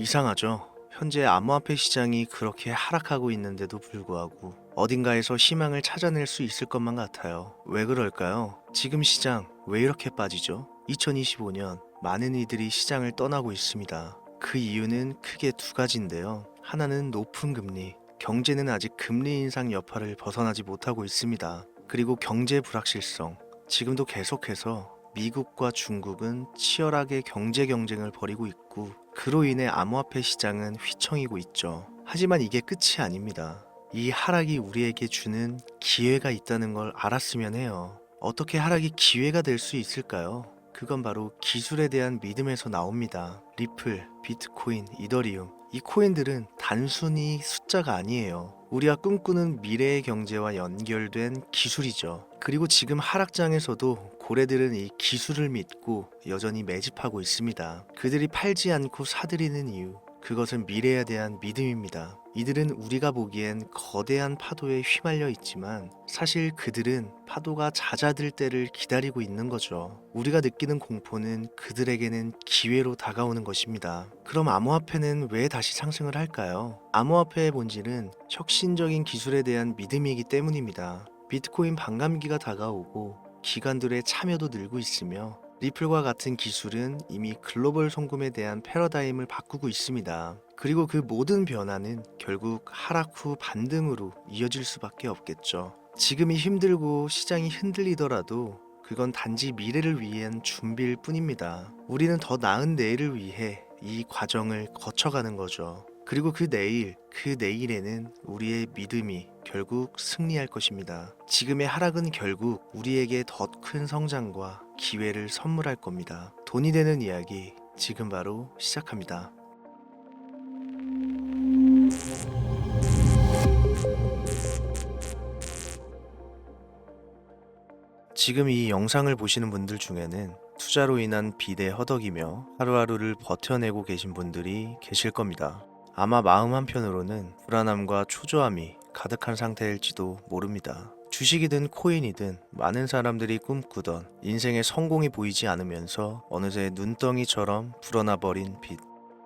이상하죠? 현재 암호화폐 시장이 그렇게 하락하고 있는데도 불구하고 어딘가에서 희망을 찾아낼 수 있을 것만 같아요. 왜 그럴까요? 지금 시장 왜 이렇게 빠지죠? 2025년 많은 이들이 시장을 떠나고 있습니다. 그 이유는 크게 두 가지인데요. 하나는 높은 금리, 경제는 아직 금리 인상 여파를 벗어나지 못하고 있습니다. 그리고 경제 불확실성, 지금도 계속해서 미국과 중국은 치열하게 경제 경쟁을 벌이고 있고 그로 인해 암호화폐 시장은 휘청이고 있죠. 하지만 이게 끝이 아닙니다. 이 하락이 우리에게 주는 기회가 있다는 걸 알았으면 해요. 어떻게 하락이 기회가 될 수 있을까요? 그건 바로 기술에 대한 믿음에서 나옵니다. 리플, 비트코인, 이더리움. 이 코인들은 단순히 숫자가 아니에요. 우리가 꿈꾸는 미래의 경제와 연결된 기술이죠. 그리고 지금 하락장에서도 고래들은 이 기술을 믿고 여전히 매집하고 있습니다. 그들이 팔지 않고 사들이는 이유, 그것은 미래에 대한 믿음입니다. 이들은 우리가 보기엔 거대한 파도에 휘말려 있지만 사실 그들은 파도가 잦아들 때를 기다리고 있는 거죠. 우리가 느끼는 공포는 그들에게는 기회로 다가오는 것입니다. 그럼 암호화폐는 왜 다시 상승을 할까요? 암호화폐의 본질은 혁신적인 기술에 대한 믿음이기 때문입니다. 비트코인 반감기가 다가오고 기관들의 참여도 늘고 있으며 리플과 같은 기술은 이미 글로벌 송금에 대한 패러다임을 바꾸고 있습니다. 그리고 그 모든 변화는 결국 하락 후 반등으로 이어질 수밖에 없겠죠. 지금이 힘들고 시장이 흔들리더라도 그건 단지 미래를 위한 준비일 뿐입니다. 우리는 더 나은 내일을 위해 이 과정을 거쳐가는 거죠. 그리고 그 내일, 그 내일에는 우리의 믿음이 결국 승리할 것입니다. 지금의 하락은 결국 우리에게 더 큰 성장과 기회를 선물할 겁니다. 돈이 되는 이야기 지금 바로 시작합니다. 지금 이 영상을 보시는 분들 중에는 투자로 인한 빚에 허덕이며 하루하루를 버텨내고 계신 분들이 계실 겁니다. 아마 마음 한편으로는 불안함과 초조함이 가득한 상태일지도 모릅니다. 주식이든 코인이든 많은 사람들이 꿈꾸던 인생의 성공이 보이지 않으면서 어느새 눈덩이처럼 불어나 버린 빚.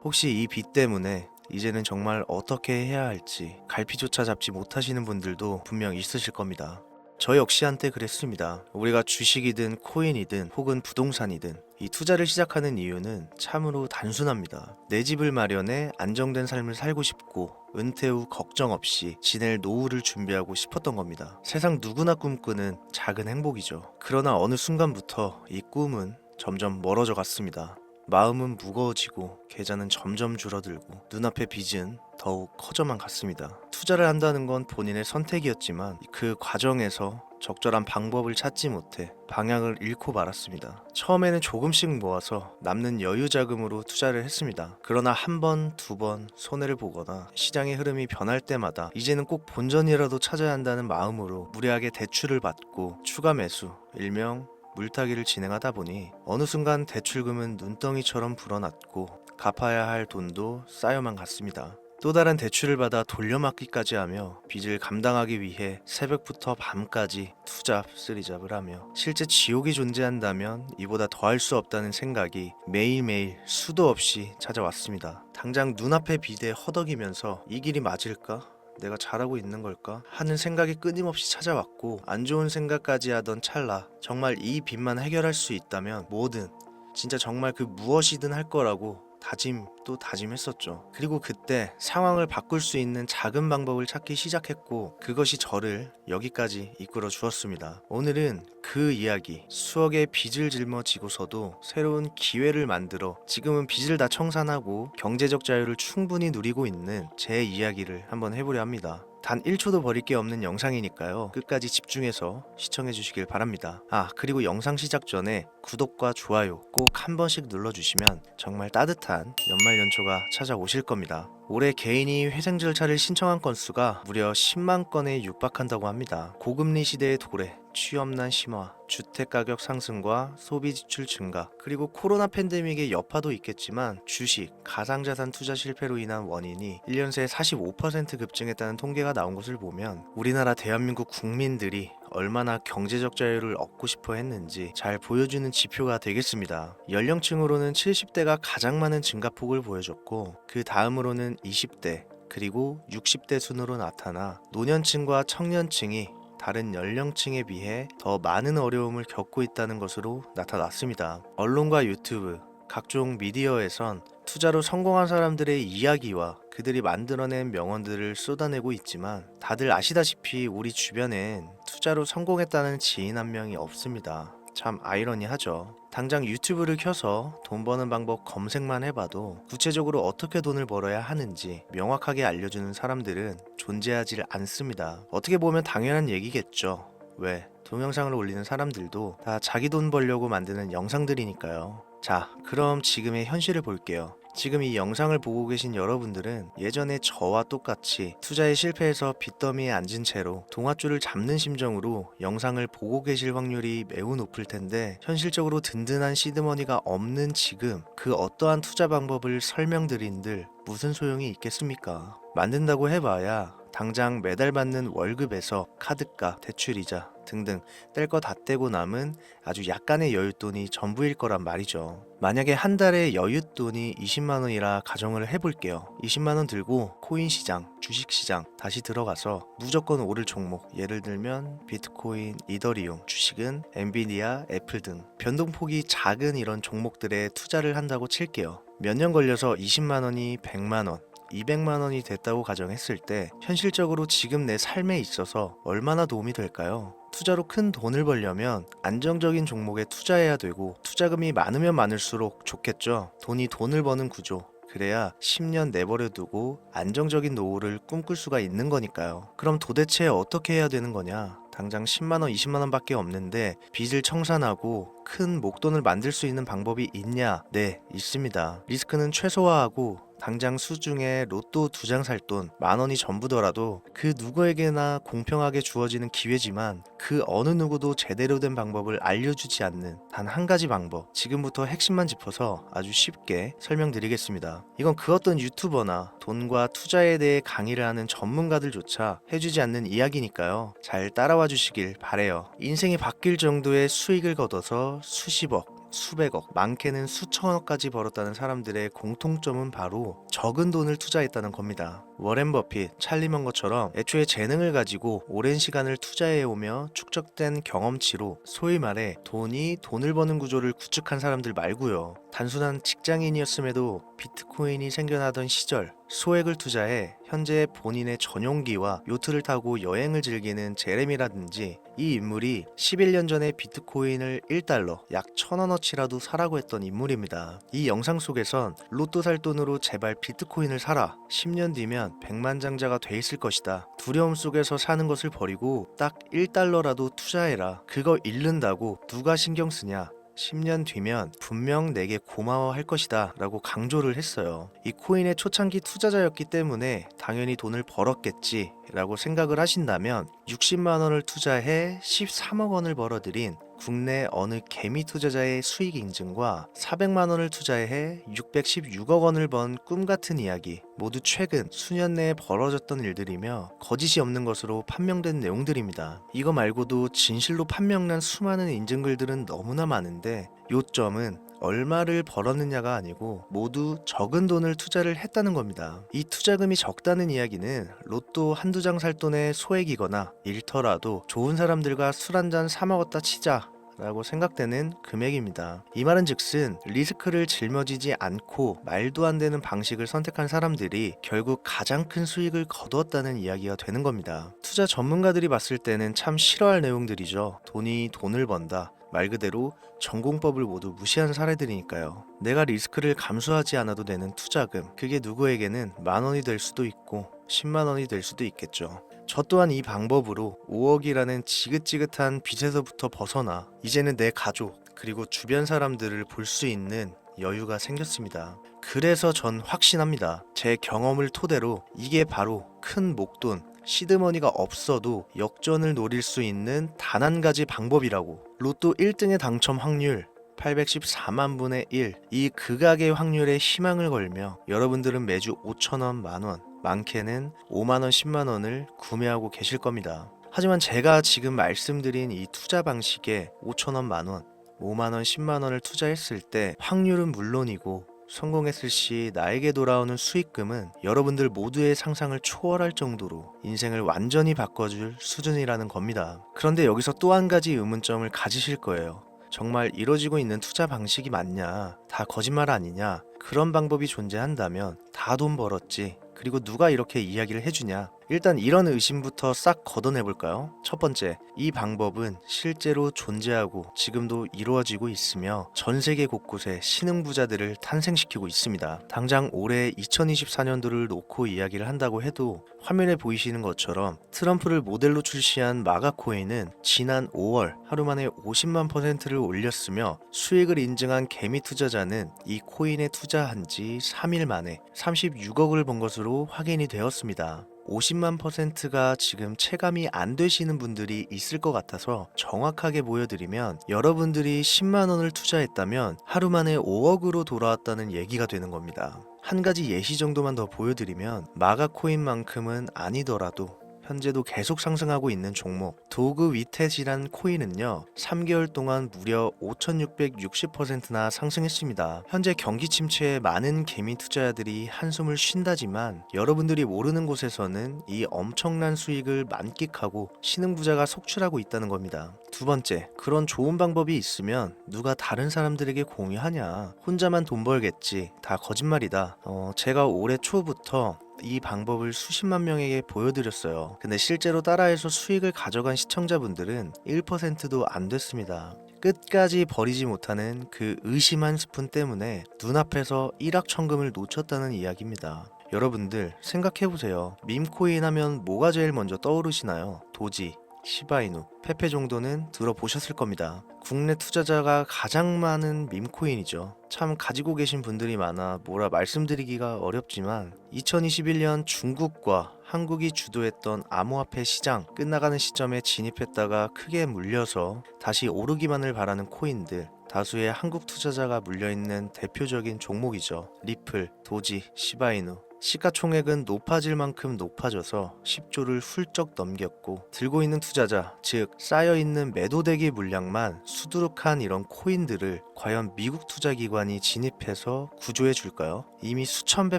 혹시 이 빚 때문에 이제는 정말 어떻게 해야 할지 갈피조차 잡지 못하시는 분들도 분명 있으실 겁니다. 저 역시 한때 그랬습니다. 우리가 주식이든 코인이든 혹은 부동산이든 이 투자를 시작하는 이유는 참으로 단순합니다. 내 집을 마련해 안정된 삶을 살고 싶고 은퇴 후 걱정 없이 지낼 노후를 준비하고 싶었던 겁니다. 세상 누구나 꿈꾸는 작은 행복이죠. 그러나 어느 순간부터 이 꿈은 점점 멀어져 갔습니다. 마음은 무거워지고 계좌는 점점 줄어들고 눈앞의 빚은 더욱 커져만 갔습니다. 투자를 한다는 건 본인의 선택이었지만 그 과정에서 적절한 방법을 찾지 못해 방향을 잃고 말았습니다. 처음에는 조금씩 모아서 남는 여유 자금으로 투자를 했습니다. 그러나 한 번, 두 번 손해를 보거나 시장의 흐름이 변할 때마다 이제는 꼭 본전이라도 찾아야 한다는 마음으로 무리하게 대출을 받고 추가 매수, 일명 물타기를 진행하다 보니 어느 순간 대출금은 눈덩이처럼 불어났고 갚아야 할 돈도 쌓여만 갔습니다. 또 다른 대출을 받아 돌려막기까지 하며 빚을 감당하기 위해 새벽부터 밤까지 투잡 쓰리잡을 하며 실제 지옥이 존재한다면 이보다 더할 수 없다는 생각이 매일매일 수도 없이 찾아왔습니다. 당장 눈앞의 빚에 허덕이면서 이 길이 맞을까? 내가 잘하고 있는 걸까? 하는 생각이 끊임없이 찾아왔고 안 좋은 생각까지 하던 찰나 정말 이 빚만 해결할 수 있다면 뭐든 진짜 정말 그 무엇이든 할 거라고 다짐 또 다짐했었죠. 그리고 그때 상황을 바꿀 수 있는 작은 방법을 찾기 시작했고 그것이 저를 여기까지 이끌어 주었습니다. 오늘은 그 이야기, 수억의 빚을 짊어지고서도 새로운 기회를 만들어 지금은 빚을 다 청산하고 경제적 자유를 충분히 누리고 있는 제 이야기를 한번 해보려 합니다. 단 1초도 버릴 게 없는 영상이니까요. 끝까지 집중해서 시청해 주시길 바랍니다. 그리고 영상 시작 전에 구독과 좋아요 꼭 한 번씩 눌러주시면 정말 따뜻한 연말연초가 찾아오실 겁니다. 올해 개인이 회생 절차를 신청한 건수가 무려 10만 건에 육박한다고 합니다. 고금리 시대의 도래, 취업난 심화, 주택가격 상승과 소비 지출 증가, 그리고 코로나 팬데믹의 여파도 있겠지만 주식, 가상자산 투자 실패로 인한 원인이 1년 새에 45% 급증했다는 통계가 나온 것을 보면 우리나라 대한민국 국민들이 얼마나 경제적 자유를 얻고 싶어 했는지 잘 보여주는 지표가 되겠습니다. 연령층으로는 70대가 가장 많은 증가폭을 보여줬고 그 다음으로는 20대, 그리고 60대 순으로 나타나 노년층과 청년층이 다른 연령층에 비해 더 많은 어려움을 겪고 있다는 것으로 나타났습니다. 언론과 유튜브, 각종 미디어에선 투자로 성공한 사람들의 이야기와 그들이 만들어낸 명언들을 쏟아내고 있지만 다들 아시다시피 우리 주변엔 투자로 성공했다는 지인 한 명이 없습니다. 참 아이러니하죠. 당장 유튜브를 켜서 돈 버는 방법 검색만 해봐도 구체적으로 어떻게 돈을 벌어야 하는지 명확하게 알려주는 사람들은 존재하지 않습니다. 어떻게 보면 당연한 얘기겠죠. 왜? 동영상을 올리는 사람들도 다 자기 돈 벌려고 만드는 영상들이니까요. 자, 그럼 지금의 현실을 볼게요. 지금 이 영상을 보고 계신 여러분들은 예전에 저와 똑같이 투자에 실패해서 빚더미에 앉은 채로 동아줄을 잡는 심정으로 영상을 보고 계실 확률이 매우 높을 텐데 현실적으로 든든한 시드머니가 없는 지금 그 어떠한 투자 방법을 설명드린들 무슨 소용이 있겠습니까? 만든다고 해봐야 당장 매달 받는 월급에서 카드값, 대출이자 등등 뗄 거 다 떼고 남은 아주 약간의 여윳돈이 전부일 거란 말이죠. 만약에 한 달에 여윳돈이 20만 원이라 가정을 해볼게요. 20만 원 들고 코인 시장, 주식 시장 다시 들어가서 무조건 오를 종목, 예를 들면 비트코인, 이더리움, 주식은 엔비디아, 애플 등 변동폭이 작은 이런 종목들에 투자를 한다고 칠게요. 몇 년 걸려서 20만 원이 100만 원, 200만 원이 됐다고 가정했을 때 현실적으로 지금 내 삶에 있어서 얼마나 도움이 될까요? 투자로 큰 돈을 벌려면 안정적인 종목에 투자해야 되고 투자금이 많으면 많을수록 좋겠죠. 돈이 돈을 버는 구조. 그래야 10년 내버려 두고 안정적인 노후를 꿈꿀 수가 있는 거니까요. 그럼 도대체 어떻게 해야 되는 거냐? 당장 10만원, 20만원 밖에 없는데 빚을 청산하고 큰 목돈을 만들 수 있는 방법이 있냐? 네, 있습니다. 리스크는 최소화하고 당장 수중에 로또 2장 살 돈 10,000원이 전부더라도 그 누구에게나 공평하게 주어지는 기회지만 그 어느 누구도 제대로 된 방법을 알려주지 않는 단 한 가지 방법, 지금부터 핵심만 짚어서 아주 쉽게 설명드리겠습니다. 이건 그 어떤 유튜버나 돈과 투자에 대해 강의를 하는 전문가들조차 해주지 않는 이야기니까요. 잘 따라와 주시길 바래요. 인생이 바뀔 정도의 수익을 거둬서 수십억, 수백억, 많게는 수천억까지 벌었다는 사람들의 공통점은 바로 적은 돈을 투자했다는 겁니다. 워렌 버핏, 찰리 먼거처럼 애초에 재능을 가지고 오랜 시간을 투자해오며 축적된 경험치로 소위 말해 돈이 돈을 버는 구조를 구축한 사람들 말고요. 단순한 직장인이었음에도 비트코인이 생겨나던 시절 소액을 투자해 현재 본인의 전용기와 요트를 타고 여행을 즐기는 제레미라든지 이 인물이 11년 전에 비트코인을 1달러 약 1,000원어치라도 사라고 했던 인물입니다. 이 영상 속에선 로또 살 돈으로 제발 비트코인을 사라, 10년 뒤면 백만장자가 돼 있을 것이다, 두려움 속에서 사는 것을 버리고 딱 1달러라도 투자해라, 그거 잃는다고 누가 신경 쓰냐, 10년 뒤면 분명 내게 고마워할 것이다 라고 강조를 했어요. 이 코인의 초창기 투자자였기 때문에 당연히 돈을 벌었겠지 라고 생각을 하신다면 60만 원을 투자해 13억 원을 벌어들인 국내 어느 개미 투자자의 수익 인증과 400만 원을 투자해 616억 원을 번 꿈같은 이야기, 모두 최근 수년 내에 벌어졌던 일들이며 거짓이 없는 것으로 판명된 내용들입니다. 이거 말고도 진실로 판명난 수많은 인증글들은 너무나 많은데 요점은 얼마를 벌었느냐가 아니고 모두 적은 돈을 투자를 했다는 겁니다. 이 투자금이 적다는 이야기는 로또 한두 장 살 돈의 소액이거나 잃더라도 좋은 사람들과 술 한잔 사 먹었다 치자 라고 생각되는 금액입니다. 이 말은 즉슨 리스크를 짊어지지 않고 말도 안 되는 방식을 선택한 사람들이 결국 가장 큰 수익을 거두었다는 이야기가 되는 겁니다. 투자 전문가들이 봤을 때는 참 싫어할 내용들이죠. 돈이 돈을 번다, 말 그대로 전공법을 모두 무시한 사례들이니까요. 내가 리스크를 감수하지 않아도 되는 투자금, 그게 누구에게는 10,000원이 될 수도 있고 10만 원이 될 수도 있겠죠. 저 또한 이 방법으로 5억이라는 지긋지긋한 빚에서부터 벗어나 이제는 내 가족 그리고 주변 사람들을 볼 수 있는 여유가 생겼습니다. 그래서 전 확신합니다. 제 경험을 토대로 이게 바로 큰 목돈, 시드머니가 없어도 역전을 노릴 수 있는 단 한 가지 방법이라고. 로또 1등의 당첨 확률 814만 분의 1, 이 극악의 확률에 희망을 걸며 여러분들은 매주 5천원, 만원, 많게는 5만원, 10만원을 구매하고 계실 겁니다. 하지만 제가 지금 말씀드린 이 투자 방식에 5천원, 만원, 5만원, 10만원을 투자했을 때 확률은 물론이고 성공했을 시 나에게 돌아오는 수익금은 여러분들 모두의 상상을 초월할 정도로 인생을 완전히 바꿔줄 수준이라는 겁니다. 그런데 여기서 또 한 가지 의문점을 가지실 거예요. 정말 이루어지고 있는 투자 방식이 맞냐? 다 거짓말 아니냐? 그런 방법이 존재한다면 다 돈 벌었지. 그리고 누가 이렇게 이야기를 해주냐? 일단 이런 의심부터 싹 걷어내볼까요? 첫 번째, 이 방법은 실제로 존재하고 지금도 이루어지고 있으며 전 세계 곳곳에 신흥부자들을 탄생시키고 있습니다. 당장 올해 2024년도를 놓고 이야기를 한다고 해도 화면에 보이시는 것처럼 트럼프를 모델로 출시한 마가코인은 지난 5월 하루 만에 50만 %를 올렸으며 수익을 인증한 개미 투자자는 이 코인에 투자한 지 3일 만에 36억을 번 것으로 확인이 되었습니다. 50만 %가 지금 체감이 안 되시는 분들이 있을 것 같아서 정확하게 보여드리면, 여러분들이 10만 원을 투자했다면 하루 만에 5억으로 돌아왔다는 얘기가 되는 겁니다. 한 가지 예시 정도만 더 보여드리면, 마가코인만큼은 아니더라도 현재도 계속 상승하고 있는 종목 도그 위텟이란 코인은요, 3개월 동안 무려 5660%나 상승했습니다. 현재 경기 침체에 많은 개미 투자자들이 한숨을 쉰다지만 여러분들이 모르는 곳에서는 이 엄청난 수익을 만끽하고 신흥부자가 속출하고 있다는 겁니다. 두 번째, 그런 좋은 방법이 있으면 누가 다른 사람들에게 공유하냐? 혼자만 돈 벌겠지. 다 거짓말이다. 제가 올해 초부터 이 방법을 수십만 명에게 보여드렸어요. 근데 실제로 따라해서 수익을 가져간 시청자분들은 1%도 안 됐습니다. 끝까지 버리지 못하는 그 의심 한 스푼 때문에 눈앞에서 일확천금을 놓쳤다는 이야기입니다. 여러분들 생각해보세요. 밈코인 하면 뭐가 제일 먼저 떠오르시나요? 도지, 시바이누, 페페 정도는 들어보셨을 겁니다. 국내 투자자가 가장 많은 밈코인이죠. 참 가지고 계신 분들이 많아 뭐라 말씀드리기가 어렵지만 2021년 중국과 한국이 주도했던 암호화폐 시장 끝나가는 시점에 진입했다가 크게 물려서 다시 오르기만을 바라는 코인들, 다수의 한국 투자자가 물려있는 대표적인 종목이죠. 리플, 도지, 시바이누. 시가총액은 높아질 만큼 높아져서 10조를 훌쩍 넘겼고, 들고 있는 투자자, 즉 쌓여있는 매도대기 물량만 수두룩한 이런 코인들을 과연 미국 투자기관이 진입해서 구조해 줄까요? 이미 수천 배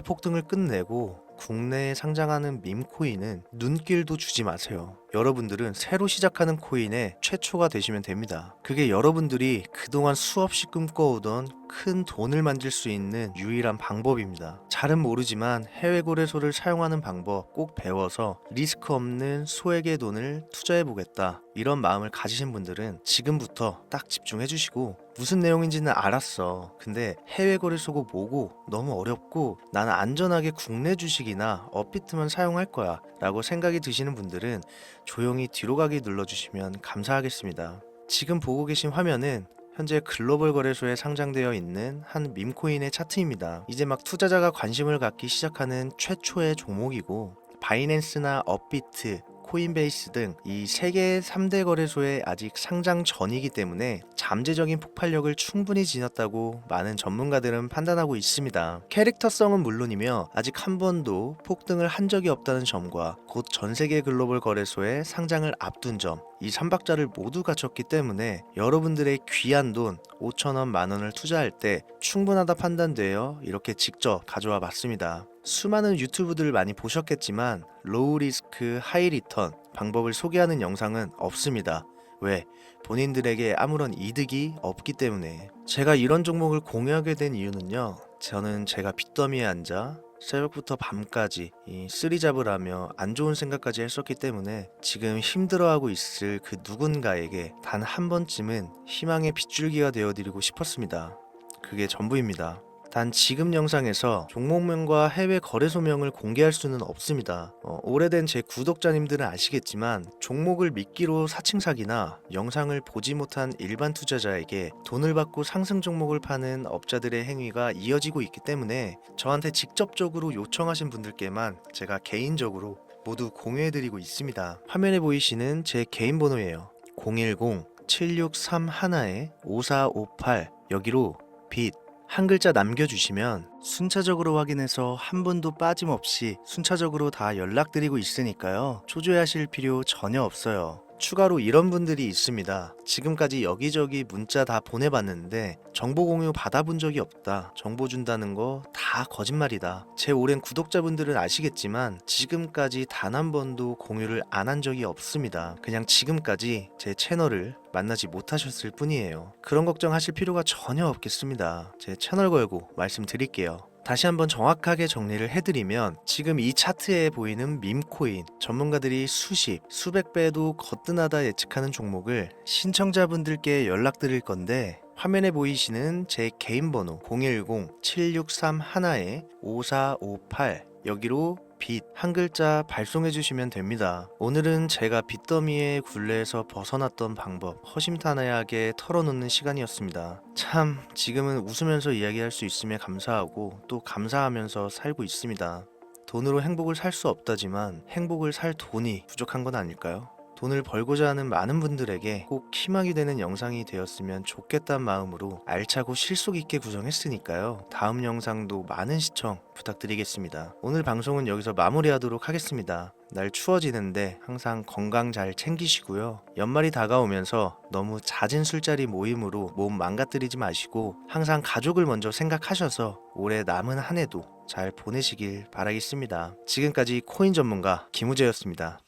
폭등을 끝내고 국내에 상장하는 밈코인은 눈길도 주지 마세요. 여러분들은 새로 시작하는 코인의 최초가 되시면 됩니다. 그게 여러분들이 그동안 수없이 꿈꿔오던 큰 돈을 만들 수 있는 유일한 방법입니다. 잘은 모르지만 해외 거래소를 사용하는 방법 꼭 배워서 리스크 없는 소액의 돈을 투자해 보겠다, 이런 마음을 가지신 분들은 지금부터 딱 집중해 주시고, 무슨 내용인지는 알았어. 근데 해외 거래소고 뭐고 너무 어렵고 나는 안전하게 국내 주식이나 업비트만 사용할 거야 라고 생각이 드시는 분들은 조용히 뒤로 가기 눌러주시면 감사하겠습니다. 지금 보고 계신 화면은 현재 글로벌 거래소에 상장되어 있는 한 밈코인의 차트입니다. 이제 막 투자자가 관심을 갖기 시작하는 최초의 종목이고, 바이낸스나 업비트, 코인베이스 등 이 세계 3대 거래소에 아직 상장 전이기 때문에 잠재적인 폭발력을 충분히 지녔다고 많은 전문가들은 판단하고 있습니다. 캐릭터성은 물론이며 아직 한 번도 폭등을 한 적이 없다는 점과 곧 전 세계 글로벌 거래소에 상장을 앞둔 점, 이 3박자를 모두 갖췄기 때문에 여러분들의 귀한 돈 5천원, 만원을 투자할 때 충분하다 판단되어 이렇게 직접 가져와 봤습니다. 수많은 유튜브들을 많이 보셨겠지만 로우 리스크 하이 리턴 방법을 소개하는 영상은 없습니다. 왜? 본인들에게 아무런 이득이 없기 때문에. 제가 이런 종목을 공유하게 된 이유는요, 저는 제가 빚더미에 앉아 새벽부터 밤까지 이 쓰리잡을 하며 안 좋은 생각까지 했었기 때문에 지금 힘들어하고 있을 그 누군가에게 단 한 번쯤은 희망의 빗줄기가 되어드리고 싶었습니다. 그게 전부입니다. 단 지금 영상에서 종목명과 해외 거래소명을 공개할 수는 없습니다. 오래된 제 구독자님들은 아시겠지만 종목을 미끼로 사칭 사기나 영상을 보지 못한 일반 투자자에게 돈을 받고 상승 종목을 파는 업자들의 행위가 이어지고 있기 때문에 저한테 직접적으로 요청하신 분들께만 제가 개인적으로 모두 공유해드리고 있습니다. 화면에 보이시는 제 개인 번호예요. 010-7631-5458 여기로 빛 한 글자 남겨주시면 순차적으로 확인해서 한 분도 빠짐없이 순차적으로 다 연락드리고 있으니까요. 초조해하실 필요 전혀 없어요. 추가로 이런 분들이 있습니다. 지금까지 여기저기 문자 다 보내봤는데 정보 공유 받아본 적이 없다. 정보 준다는 거 다 거짓말이다. 제 오랜 구독자분들은 아시겠지만 지금까지 단 한 번도 공유를 안 한 적이 없습니다. 그냥 지금까지 제 채널을 만나지 못하셨을 뿐이에요. 그런 걱정하실 필요가 전혀 없겠습니다. 제 채널 걸고 말씀드릴게요. 다시 한번 정확하게 정리를 해드리면 지금 이 차트에 보이는 밈코인 전문가들이 수십, 수백 배도 거뜬하다 예측하는 종목을 신청자분들께 연락드릴 건데 화면에 보이시는 제 개인 번호 010-7631-5458 여기로 빛 한 글자 발송해 주시면 됩니다. 오늘은 제가 빚더미의 굴레에서 벗어났던 방법 허심탄회하게 털어놓는 시간이었습니다. 참 지금은 웃으면서 이야기할 수 있음에 감사하고 또 감사하면서 살고 있습니다. 돈으로 행복을 살 수 없다지만 행복을 살 돈이 부족한 건 아닐까요? 돈을 벌고자 하는 많은 분들에게 꼭 희망이 되는 영상이 되었으면 좋겠다는 마음으로 알차고 실속 있게 구성했으니까요. 다음 영상도 많은 시청 부탁드리겠습니다. 오늘 방송은 여기서 마무리하도록 하겠습니다. 날 추워지는데 항상 건강 잘 챙기시고요. 연말이 다가오면서 너무 잦은 술자리 모임으로 몸 망가뜨리지 마시고 항상 가족을 먼저 생각하셔서 올해 남은 한 해도 잘 보내시길 바라겠습니다. 지금까지 코인 전문가 김우재였습니다.